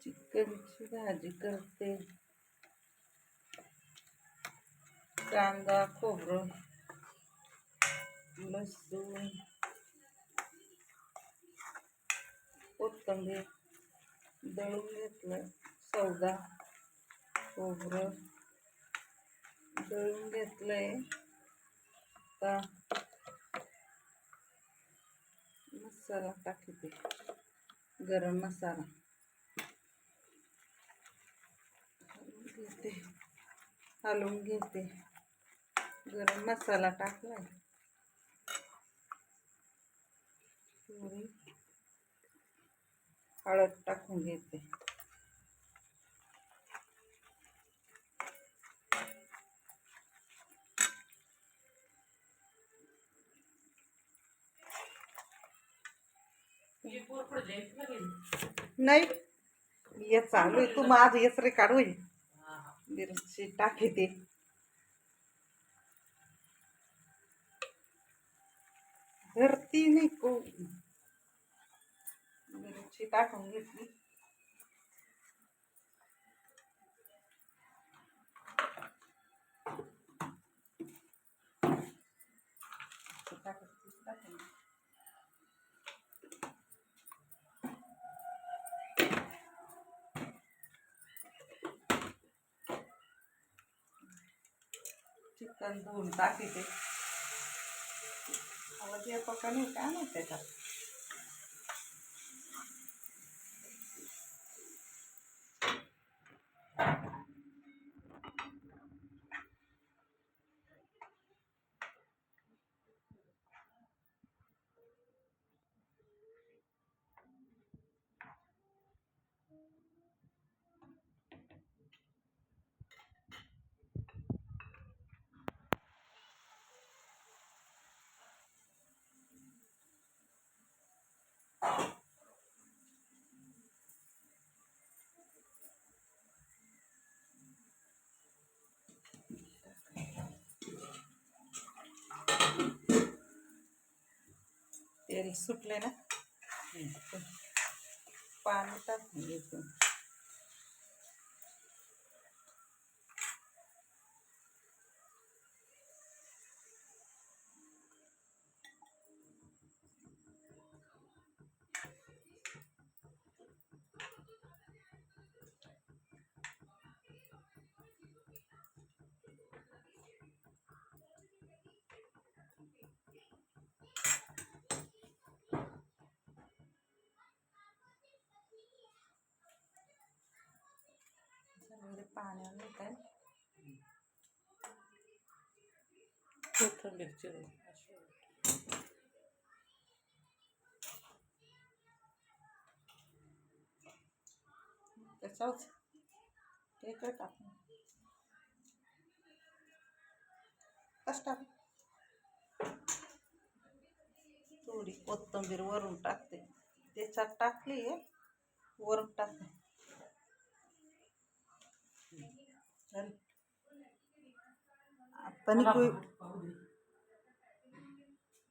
चिकनची भाजी करते. कांदा, खोबरं, लसूण, कोथिंबीर दळून घेतलं. सौदा खोबरं दळून घेतलंय. आता मसाला टाकते. गरम मसाला हलवून घेते. गरम मसाला टाकलाय. थोडी हळद टाकून घेते. नाही ये चालू आहे. तू माझं येसरे काढू मिरची टाकते. धरती नाही को मिरची टाकून घेतली. चिकन धुवून टाकते. आवाज येतो का नाही काय माहिती त्याच्यात. तेल सुटले ना. पाणी टाकून घ्यायचं. पाण्याने काय कोथिंबीर चिरून त्याच्याच ते काय टाकून कसं टाक. थोडी कोथिंबीर वरून टाकते. त्याच्यात टाकली वरून टाकते. आता